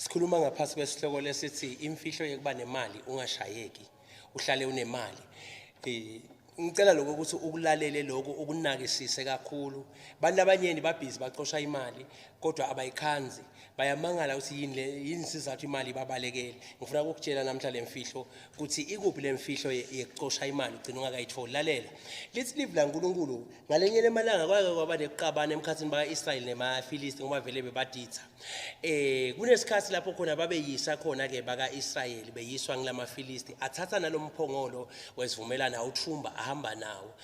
Sikhuluma ngaphasi kwesihloko lesithi imfihlo yekuba nemali ungashayeki uhlale unemali. Ngicela lokho ukuthi ukulalele lokho ukunakisise kakhulu. Abantu abanyeni babhizi baqosha imali kodwa abayikhanzi. Bayamangala ukuthi yini sizathu imali babalekele. Ngifuna ukukutshela namhla lemfihlo ukuthi ikuphi lemfihlo yekucosha imali ugcina ungakayitholi. Lalela. Lithi live la uNkulunkulu ngalenye lemalanga kwake kwaba neqabane emkhathini bakaIsrael nemaFilisti ngoba vele bebaditha. Kunesikhathi lapho khona babeyisa khona ke bakaIsrael beyiswa ngilamaFilisti athatha nalomphongolo wesivumelana awuthumba ahamba nawo.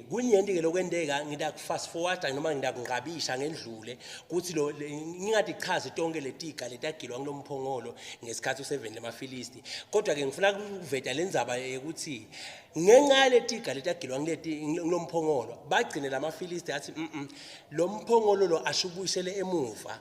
Kunyenti ke lokwendeka ngida fast forward noma ngidakungqabisha ngendlule ukuthi lo ngingathi chaza tonke letiga letagilwa ngilomphongolo ngesikhathi u7 lemaFilisti. Kodwa ke ngifuna ukuveta lenzaba ukuthi ngenxa letiga letagilwa ngilomphongolo bagcine lamaFilisti athi lo mphongolo lo ashubuyisele emuva.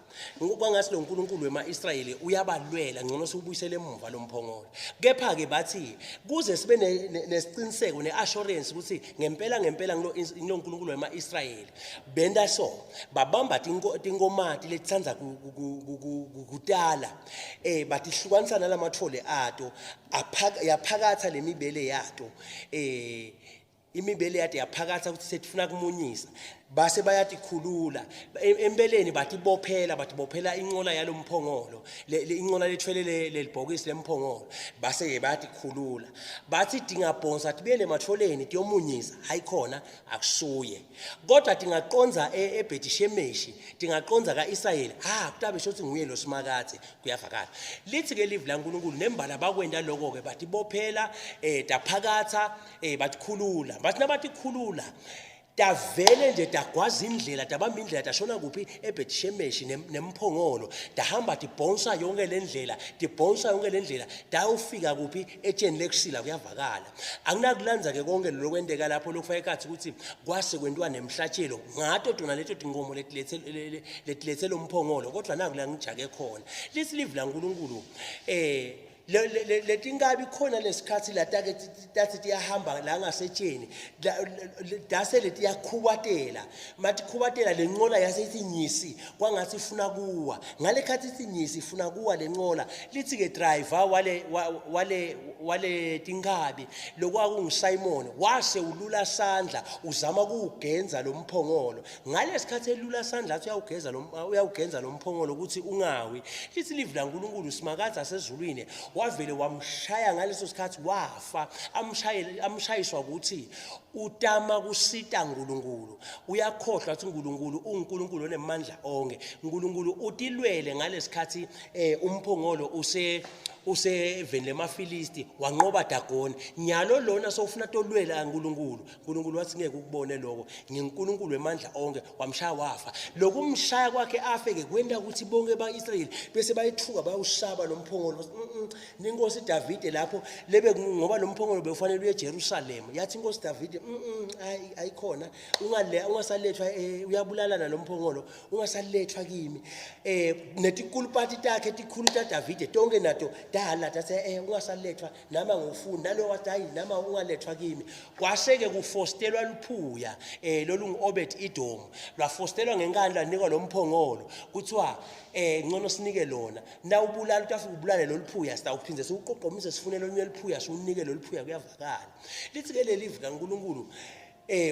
Kwangasi lo uNkulunkulu wemaIsrayeli uyabalwela ngcono subuyisele emuva lo mphongolo. Kepha ke bathi kuze sibe nesiqiniseko neassurance ukuthi ngempela ngilo uNkulunkulu wemaIsrayeli benda so babamba tinkomati letsanza kudala batihlukanisa nalamathole ato yaphakatha lemibele yato imibele yathi yaphakatha ukuthi sethifuna kumunyisa base bayatikhulula empeleni batibophela inqola yalomphongolo inqola lethwele lelibhokisi lemphongolo base bayatikhulula bathi dingabhonsa tibele matholeni tiyomunyisa hayi khona akusuye kodwa dingaqonza eBethshemeshi dingaqonza kaIsrayeli kutabe shothi nguye lo simakathe kuyavakala lithi ke live la uNkulunkulu nembala bakwenda lokho ke batibophela daphakatha batikhulula bathi nabatikhulula davele nje dagwaza indlela dabamba indlela dashona kuphi eBethshemeshi nemphongolo dahamba dibhonsa yonke lendlela dibhonsa yonke lendlela dawufika kuphi etsheni lekusila kuyavakala akunakulanza ke konke lokwendeka lapho lokufaka ekathi ukuthi kwase kwentiwa nemhlatshelo ngato dona leto dingomo letilethele umphongolo kodwa naku la ngijake khona lithi live la uNkulunkulu letingabi khona lesikhathi latake tathi tiyahamba la ngasetsheni dase letiyakhubatela mathi khubatela lenqola yasethi nyisi kwangathi ifuna kuwa ngale khathi ithi nyisi ifuna kuwa lenqola lithi ke driver wale tingabi lokwakunguSimon wase ulula sandla uzama ukugenza lomphongolo ngale sikhathi elula sandla athi uyawugenza lomphongolo ukuthi ungawi lithi live la uNkulunkulu simakatha sezulwini wavele wamshaya ngaleso sikhathi wafa amshayiswa ukuthi utama kusita uNkulunkulu uyakhohlwa ukuthi uNkulunkulu uNkulunkulu onemandla onke uNkulunkulu utilwele ngalesikhathi umphongolo useveni lemaFilisti wanqoba Dagoni nyalo lona sowufuna tolwela uNkulunkulu wathi ngeke ukubone lokho ngiNkulunkulu wemandla onke wamshaya wafa lokumshaya kwakhe afeke kwenda ukuthi bonke baIsrayeli bese bayithuka bayushaba lomphongolo ninkosi Davide lapho lebe ngoba lomphongolo befanele uye eJerusalem yathi inkosi Davide ayikhona ungasalethwa uyabulalana lomphongolo ungasalethwa kimi netikulupati takhe tikhulu taDavide tonke nato dala tathi ungasalethwa nama ngofuni nalo wathi hayi nama ungalethwa kimi kwaseke kufostelwa luphuya lolungu Obed Edom lwafostelwa ngenkandla nikwa lomphongolo kuthiwa ngcono sinike lona na ubulala utafika ubulale loluphuya sitawuphindze siuqoqomise sifune lolunye luphuya siunike loluphuya kuyavakala lithi ke lelive kaNkulunkulu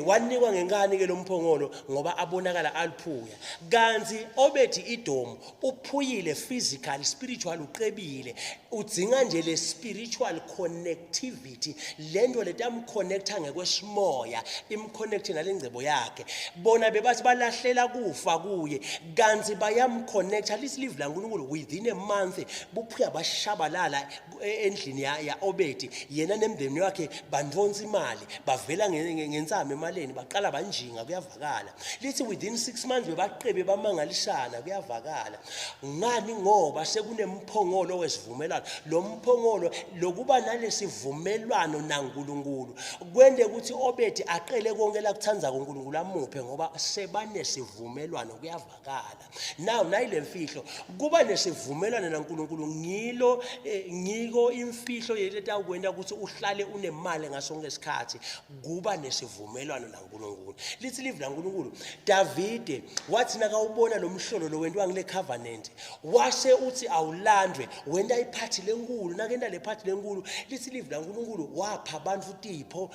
wanikwa ngenkani ke lomphongolo ngoba abonakala aliphuya kanti Obed Edom uphuyile physical spiritual uqebile udzinga nje le spiritual connectivity lento letamconnecta ngekwesimoya imconnect nalengcebo yakhe bona bebathi balahlela kufa kuye kanti bayamconnecta live la uNkulunkulu within a month buphuya bashabalala endlini ya Obed yena nemndeni wakhe bandonsa imali bavela ngensamo emaleni baqala banjinga kuyavakala lithi within 6 months bebaqebe bamangalishana kuyavakala ngani ngoba sekunemphongolo wesivumelwano lo mphongolo lokuba nalesivumelwano naNkulunkulu kwende ukuthi Obed aqele konke la kuthanza kuNkulunkulu amuphe ngoba sebanesivumelwano kuyavakala now nayilemfihlo kuba nesivumelwano naNkulunkulu ngiko imfihlo yethu awukwenda ukuthi uhlale unemali ngasonke isikhathi kuba nesivumelwano isivumelwano naNkulunkulu. Lithi live laNkulunkulu, Davide wathi nakawubona lo mhlolo lo wentiwa ngile covenant, wase uthi awulandwe, wenda iphathi lenkulu, nakenda le phathi lenkulu, lithi live laNkulunkulu wapha abantu uTipho,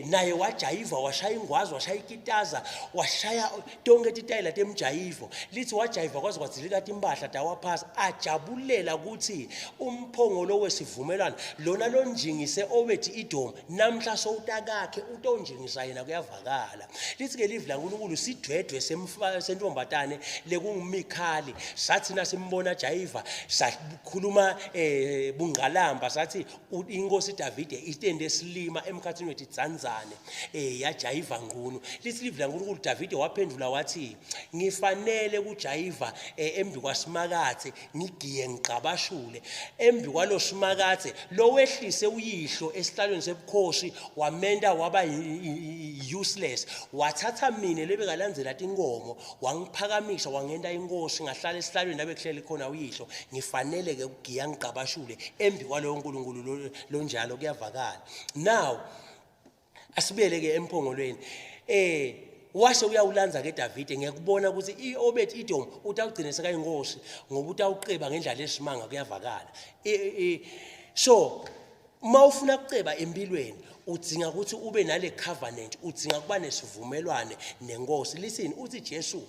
naye wajayiva, washaya ingwazi, washaya ikitaza, washaya tonke titayela temjayivo. Lithi wajayiva kwaze kwadzilika timpahla tawaphasa, ajabulela ukuthi umphongolo wesivumelwano lona lonjingise obethi Idom namhla sowutakakhe utonjingisa yena kuyavakala. Lithi ke live laNkulunkulu sidwedwe sentombatane lekunguMikhali, sathi nasimbona jayiva sakhuluma bungalamba, sathi inkosi Davide itende silima emkhathini wethi Dzandzane yajayiva ngunu. Lithi live laNkulunkulu Davide waphendula wathi, ngifanele kujayiva embi kwaSimakathe, ngigiye ngiqabashule embi kwalo Simakathe lo wehlise uyihlo esihlalweni sebukhosi wamenda waba useless, wathatha mina lebekalandzela tinkomo wangiphakamisa wangenda inkosi ngahlala esihlalweni labe kuhlele khona uyihlo, ngifanele ke ukugiya ngiqabashule embi kwalo uNkulunkulu lonjalo kuyavakala. Now asibele ke emphongolweni, wase uyawulanza ke Davide ngiyakubona ukuthi Obed Edom utawugcina sekayinkosi ngoba utawuqeba ngendlela esimanga kuyavakala. So mawufuna ukuceba empilweni udzinga ukuthi ube nale covenant, udzinga kuba nesivumelwane nenkosi. Listen, uthi Jesu,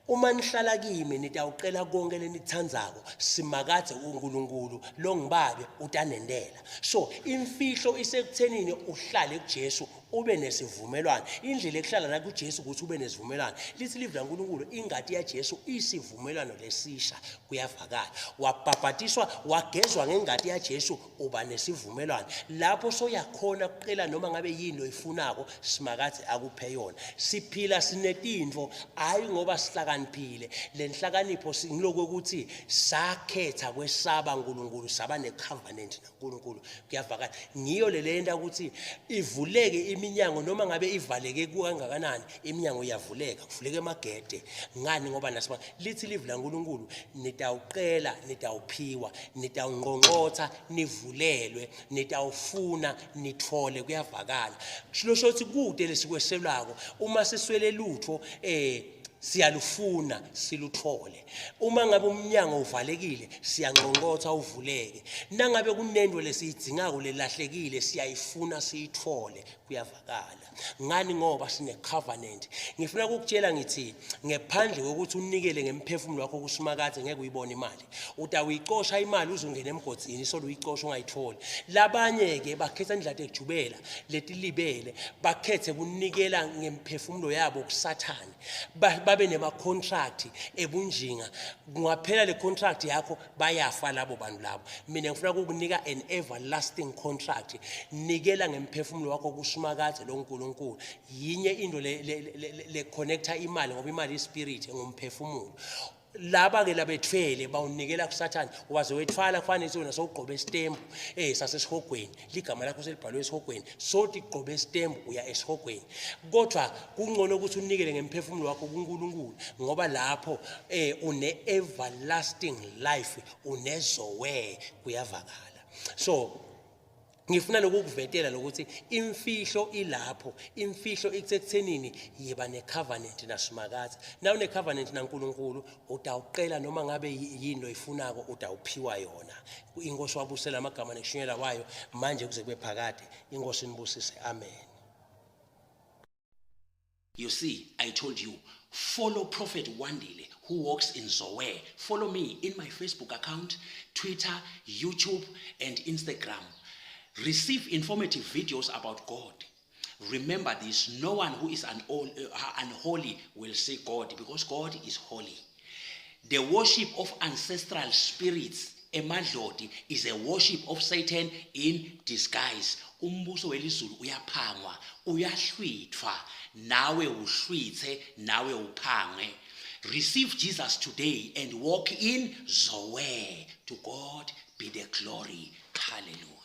uma nihlala kimi nitawuqela konke lenithandzako, Simakathe uNkulunkulu lo ngibabe utanendela. So imfihlo isekuthenini uhlale kuJesu ube nesivumelwano. Indlela ekuhlala la kuJesu ukuthi ube nesivumelwano, lithi live laNkulunkulu ingadi yaJesu isivumelwano lesisha kuyavakala. Wabhabhatiswa wagezwa ngengadi yaJesu uba nesivumelwano. Lapho soyakhona ukuqela noma ngabe yini oyifunako Simakathe akuphe yona. Siphila sinetintfo hayi ngoba sihlakaniphile, lenhlakanipho singiloko ukuthi sakhetha kwesaba uNkulunkulu, saba necovenant naNkulunkulu kuyavakala. Ngiyo lelenta ukuthi ivuleke iminyango noma ngabe ivaleke kangakanani, iminyango iyavuleka, kuvuleke amagede. Ngani? Ngoba nasima lithi live laNkulunkulu nitawuqela nitawuphiwa, nitawungqongqotha nivulelwe, nitawufuna nithole kuyavakala. Shilo shothi kude lesikweselako uma siswele lutho siyalufuna siluthole. Uma ngabe umnyango uvalekile siyangqongqotha uvuleke. Nangabe kunento lesiyidingako lelahlekile siyayifuna siyithole kuyavakala. Ngani? Ngoba sine covenant. Ngifuna ukukutshela ngithi ngephandle kokuthi unikele ngemphefumulo wakho kuSimakathe ngeke uyibone imali. Utawuyicosha imali uzongena emgodzini solo uyicosha ungayitholi. Labanye ke bakhetha indlela ekujubela letilibele, bakhethe kunikela ngemphefumulo yabo kuSathane. Babe nema contract ebunjinga, kungaphela le contract yakho bayafa labo bantu labo. Mina ngifuna ukukunika an everlasting contract. Nikela ngemphefumulo wakho kuSimakathe lo uNkulunkulu. Yinye into le connecta imali ngoba imali ispirit ngomphefumulo. Laba ke labethwele bawunikela kuSathane waze wethwala kufanele sona sowugqobe isitembu sasesihogweni, ligama lakho selibhalwe esihogweni, sothi gqobe isitembu uya esihogweni. Kodwa kungcono ukuthi unikele ngemphefumulo wakho kuNkulunkulu ngoba lapho une everlasting life, unezowe kuyavakala. So ngifuna lokukuvetela lokuthi imfihlo ilapho, imfihlo ikuthenini yiba necovenant naSimakathe. Nawu necovenant naNkulunkulu utawuqela noma ngabe yini oyifunako utawuphiwa yona. Inkosi wabusela amagama nekushunyela wayo manje kuze kube phakade. Inkosi nibusise. Amen. You see, I told you, follow Prophet Wandile who walks in Zoe. Follow me in my Facebook account, Twitter, YouTube, and Instagram. Receive informative videos about God. Remember this, no one who is unholy will see God because God is holy. The worship of ancestral spirits, emadloti, is a worship of Satan in disguise. Umbuso welizulu uyaphangwa, uyahlwithwa, nawe uhlwithe, nawe uphange. Receive Jesus today and walk in Zoe. To God be the glory. Hallelujah.